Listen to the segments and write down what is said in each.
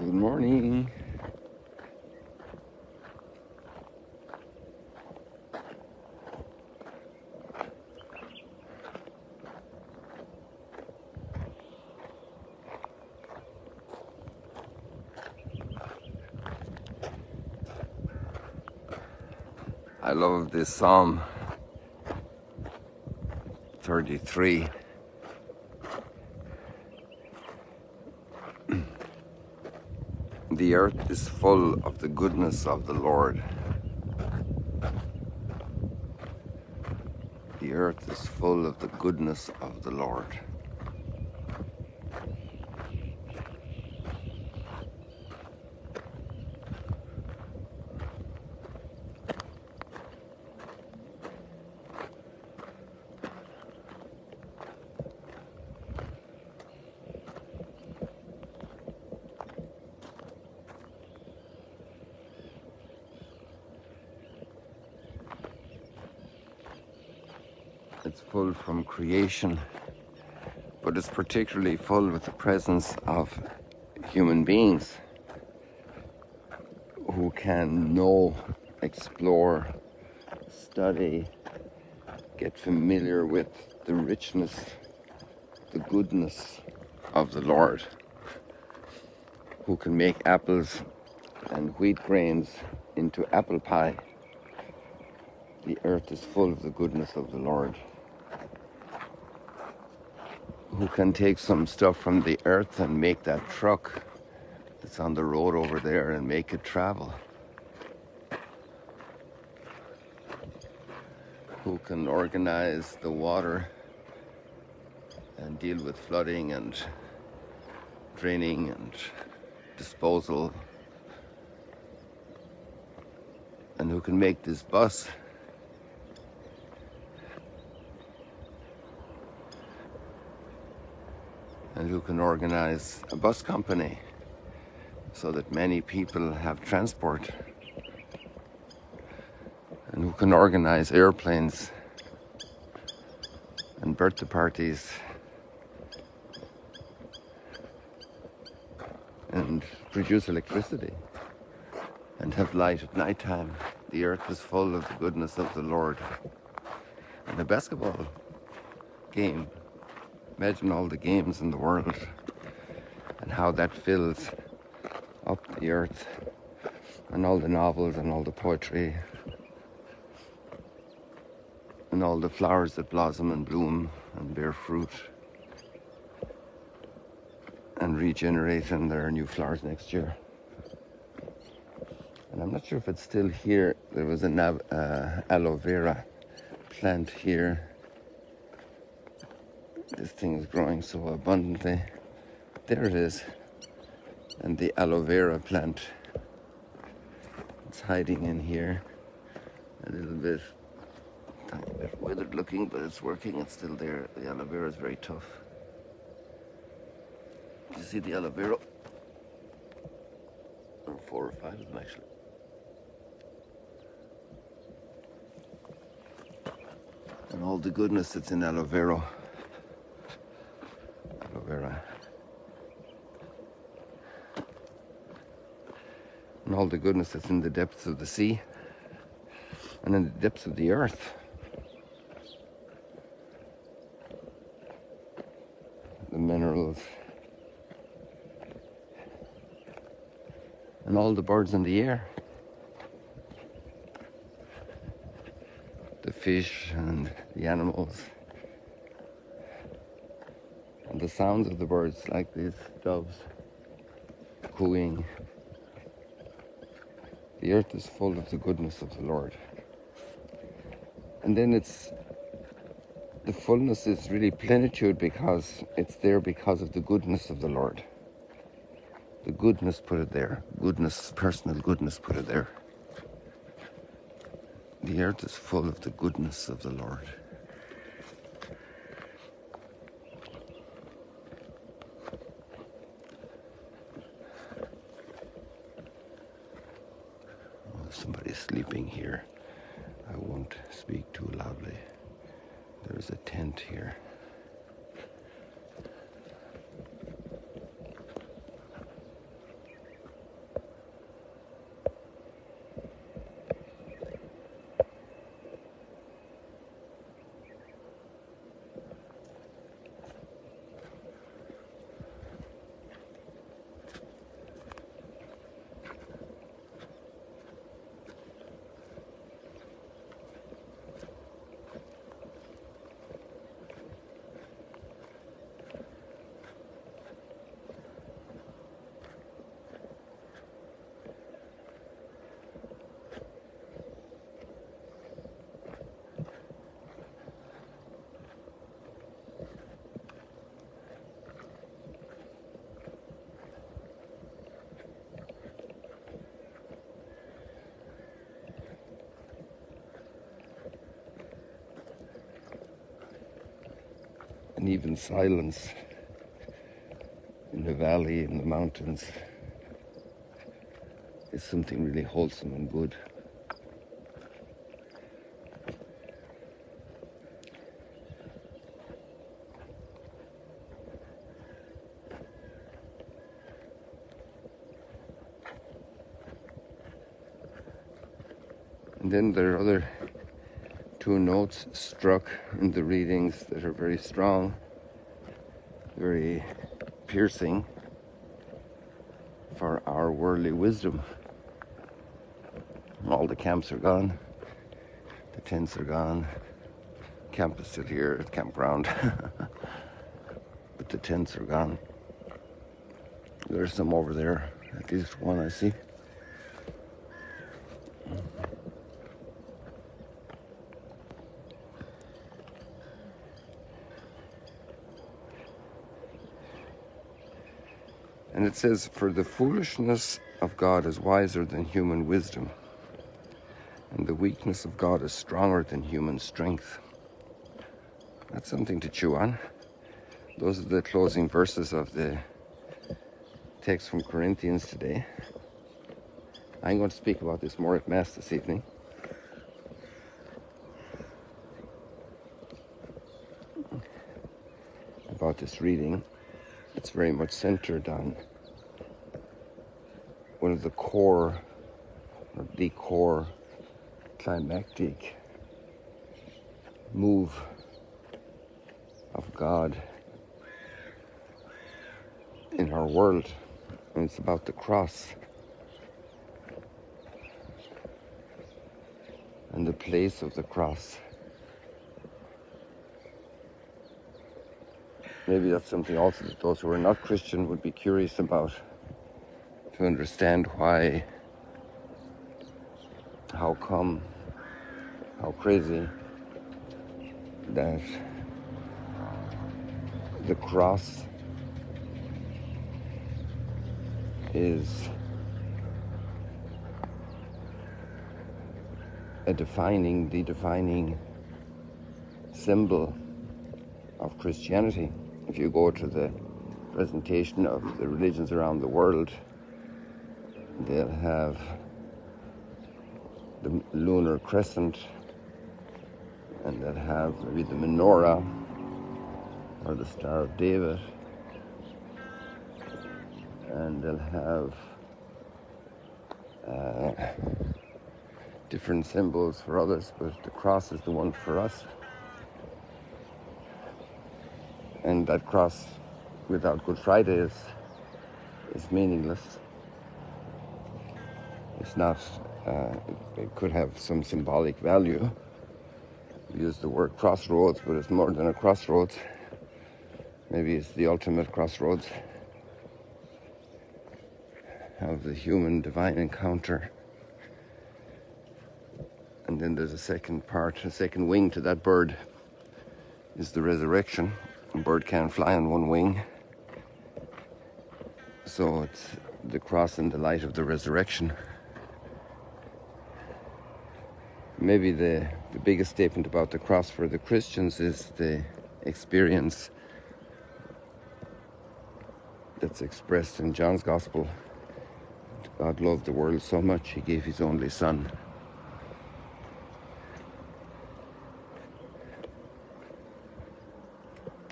Good morning. I love this Psalm 33. The earth is full of the goodness of the Lord. The earth is full of the goodness of the Lord. It's full from creation, but it's particularly full with the presence of human beings who can know, explore, study, get familiar with the richness, the goodness of the Lord, who can make apples and wheat grains into apple pie. The earth is full of the goodness of the Lord. Who can take some stuff from the earth and make that truck that's on the road over there and make it travel. Who can organize the water and deal with flooding and draining and disposal. And who can make this bus and who can organize a bus company so that many people have transport, and who can organize airplanes and birthday parties and produce electricity and have light at night time. The earth is full of the goodness of the Lord. And a basketball game, imagine all the games in the world and how that fills up the earth, and all the novels and all the poetry and all the flowers that blossom and bloom and bear fruit and regenerate, and there are new flowers next year. And I'm not sure if it's still here. There was an aloe vera plant here. This thing is growing so abundantly. There it is. And the aloe vera plant, it's hiding in here a little bit, tiny bit withered looking, but it's working. It's still there. The aloe vera is very tough. Do you see the aloe vera? There are 4 or 5 of them actually. And all the goodness that's in aloe vera. Aloe vera. And all the goodness that's in the depths of the sea and in the depths of the earth. The minerals and all the birds in the air. The fish and the animals. And the sounds of the birds, like these doves cooing. The earth is full of the goodness of the Lord. And then the fullness is really plenitude, because it's there because of the goodness of the Lord. The goodness put it there. Goodness, personal goodness put it there. The earth is full of the goodness of the Lord. Somebody's sleeping here. I won't speak too loudly. There's a tent here. And even silence in the valley, in the mountains, is something really wholesome and good. And then there are other two notes struck in the readings that are very strong, very piercing for our worldly wisdom. All the camps are gone, the tents are gone, camp is still here, campground, but the tents are gone. There's some over there, at least one I see. And it says, for the foolishness of God is wiser than human wisdom, and the weakness of God is stronger than human strength. That's something to chew on. Those are the closing verses of the text from Corinthians today. I'm going to speak about this more at Mass this evening. About this reading. It's very much centered on one of the core, or the core climactic move of God in our world, and it's about the cross and the place of the cross. Maybe that's something also that those who are not Christian would be curious about, to understand why, how come, how crazy that the cross is the defining symbol of Christianity. If you go to the presentation of the religions around the world, they'll have the lunar crescent, and they'll have maybe the menorah or the Star of David, and they'll have different symbols for others, but the cross is the one for us. And that cross without Good Friday is meaningless. It's not, it could have some symbolic value. We use the word crossroads, but it's more than a crossroads. Maybe it's the ultimate crossroads of the human divine encounter. And then there's a second part, a second wing to that bird is the resurrection. A bird can't fly on one wing. So it's the cross and the light of the resurrection. Maybe the biggest statement about the cross for the Christians is the experience that's expressed in John's Gospel. God loved the world so much, he gave his only Son.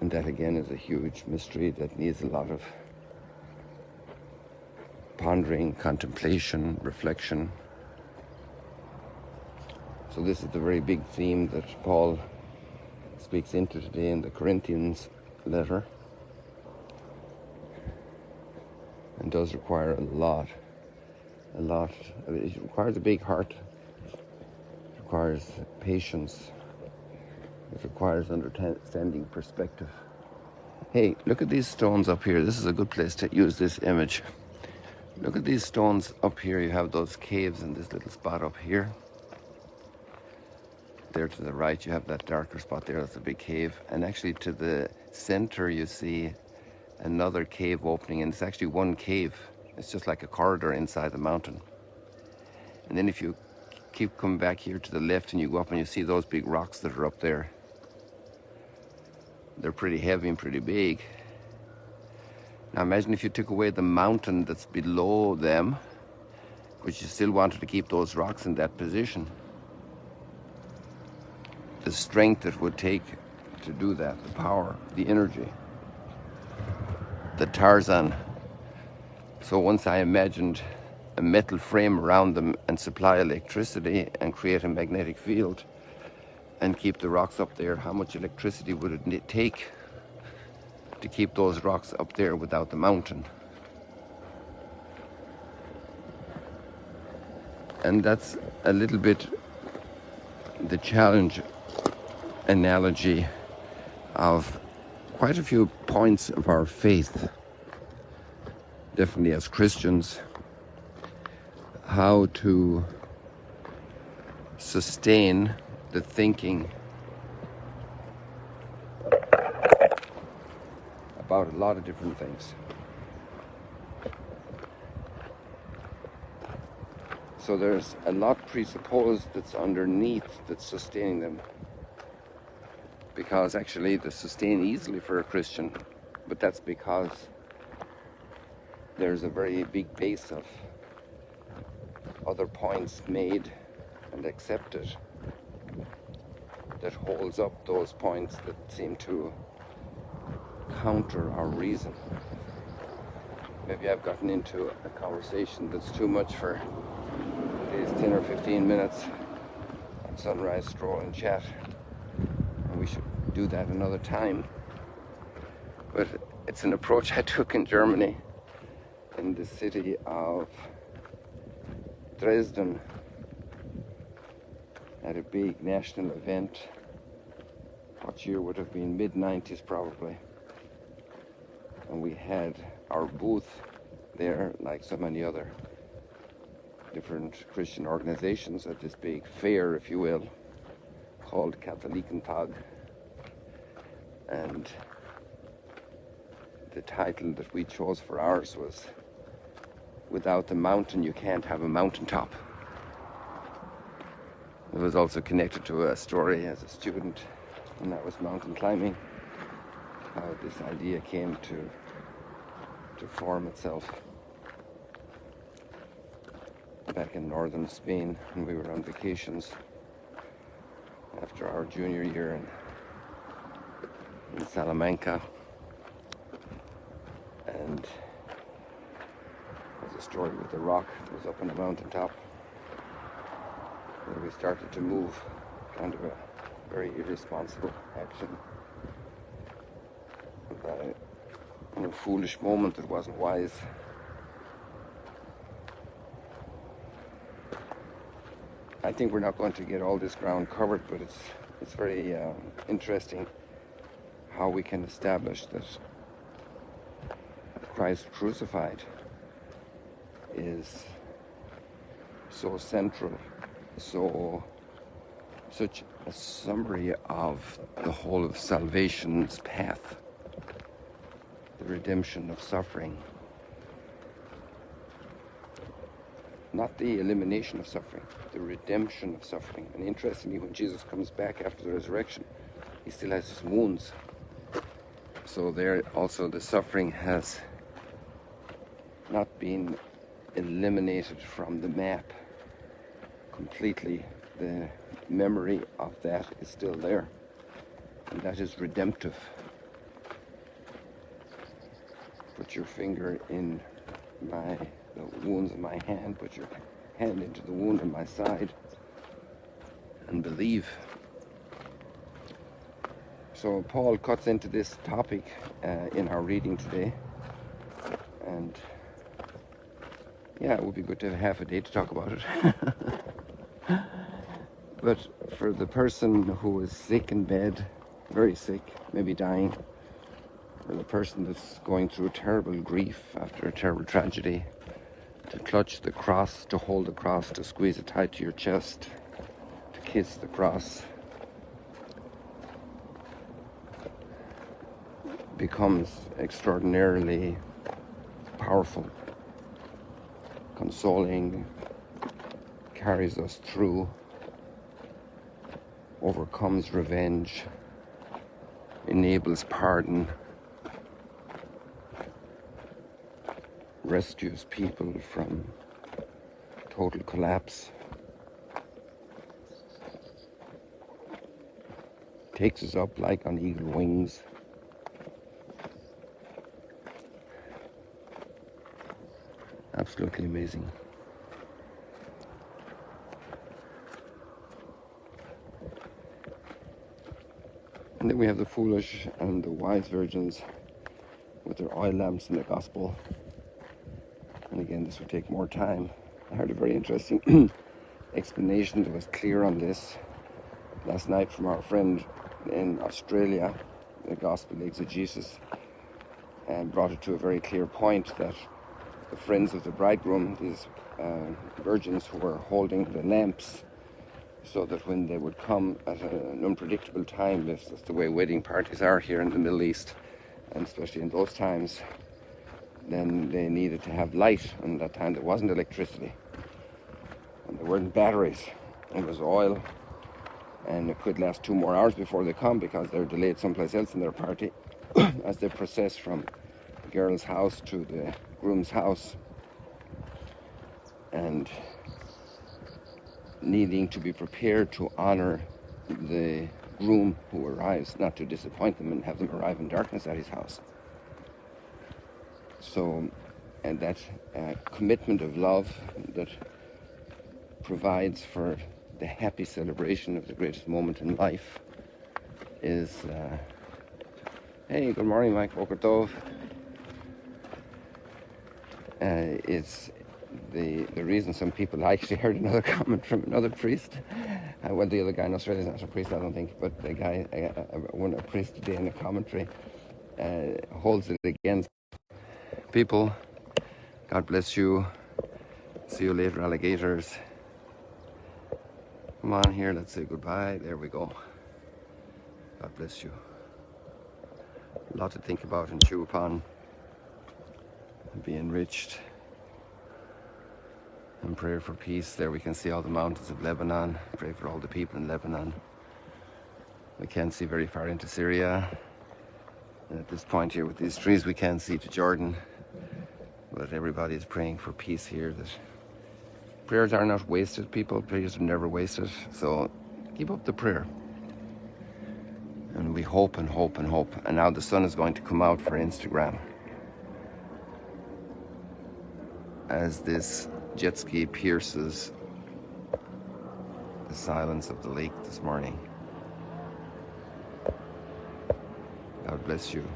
And that again is a huge mystery that needs a lot of pondering, contemplation, reflection. So this is the very big theme that Paul speaks into today in the Corinthians letter. And does require a lot. It requires a big heart. It requires patience. It requires understanding perspective. Hey, look at these stones up here. This is a good place to use this image. Look at these stones up here. You have those caves in this little spot up here. There to the right, you have that darker spot there. That's a big cave. And actually to the center, you see another cave opening. And it's actually one cave. It's just like a corridor inside the mountain. And then if you keep coming back here to the left and you go up and you see those big rocks that are up there, they're pretty heavy and pretty big. Now imagine if you took away the mountain that's below them, but you still wanted to keep those rocks in that position. The strength it would take to do that, the power, the energy, the Tarzan. So once I imagined a metal frame around them and supply electricity and create a magnetic field and keep the rocks up there, how much electricity would it take to keep those rocks up there without the mountain? And that's a little bit the challenge analogy of quite a few points of our faith, definitely as Christians, how to sustain the thinking about a lot of different things. So there's a lot presupposed that's underneath that's sustaining them. Because actually they sustain easily for a Christian, but that's because there's a very big base of other points made and accepted that holds up those points that seem to counter our reason. Maybe I've gotten into a conversation that's too much for these 10 or 15 minutes on Sunrise Stroll and Chat. We should do that another time. But it's an approach I took in Germany, in the city of Dresden, at a big national event. What year would have been? Mid-90s probably. And we had our booth there, like so many other different Christian organizations, at this big fair, if you will, called Katholikentag. And the title that we chose for ours was "Without the mountain, you can't have a mountaintop." It was also connected to a story as a student when I was mountain climbing, how this idea came to form itself back in northern Spain when we were on vacations after our junior year in Salamanca. And there's a story with a rock that was up on the mountaintop where we started to move, kind of a very irresponsible action. By in a foolish moment that wasn't wise. I think we're not going to get all this ground covered, but it's very interesting how we can establish that Christ crucified is so central, such a summary of the whole of salvation's path, the redemption of suffering, not the elimination of suffering, the redemption of suffering. And interestingly, when Jesus comes back after the resurrection, he still has his wounds. So there also the suffering has not been eliminated from the map completely. The memory of that is still there, and that is redemptive. Put your finger in the wounds in my hand, put your hand into the wound in my side, and believe. So Paul cuts into this topic in our reading today, and yeah, it would be good to have half a day to talk about it. But for the person who is sick in bed, very sick, maybe dying, or the person that's going through terrible grief after a terrible tragedy, to clutch the cross, to hold the cross, to squeeze it tight to your chest, to kiss the cross, becomes extraordinarily powerful, consoling, carries us through, overcomes revenge, enables pardon, rescues people from total collapse, takes us up like on eagle wings. Absolutely amazing. And then we have the foolish and the wise virgins with their oil lamps in the gospel. And again, this would take more time. I heard a very interesting explanation that was clear on this last night from our friend in Australia. The gospel exegesis and brought it to a very clear point that the friends of the bridegroom, these virgins who were holding the lamps, so that when they would come at an unpredictable time, this is the way wedding parties are here in the Middle East, and especially in those times, then they needed to have light. And that time there wasn't electricity, and there weren't batteries. It was oil, and it could last 2 more hours before they come because they're delayed someplace else in their party as they process from the girl's house to the groom's house, and needing to be prepared to honor the groom who arrives, not to disappoint them and have them arrive in darkness at his house. So, and that commitment of love that provides for the happy celebration of the greatest moment in life is hey, good morning, Mike. Boker Tov. It's the reason some people, I actually heard another comment from another priest. Well, the other guy in Australia is not a priest, I don't think, but the guy, a priest today in a commentary, holds it against people. God bless you. See you later, alligators. Come on here, let's say goodbye. There we go. God bless you. A lot to think about and chew upon. And be enriched. And prayer for peace. There we can see all the mountains of Lebanon. Pray for all the people in Lebanon. We can't see very far into Syria. And at this point here with these trees we can't see to Jordan. But everybody is praying for peace here. That prayers are not wasted, people. Prayers are never wasted. So keep up the prayer. And we hope and hope and hope. And now the sun is going to come out for Instagram as this jet ski pierces the silence of the lake this morning. God bless you.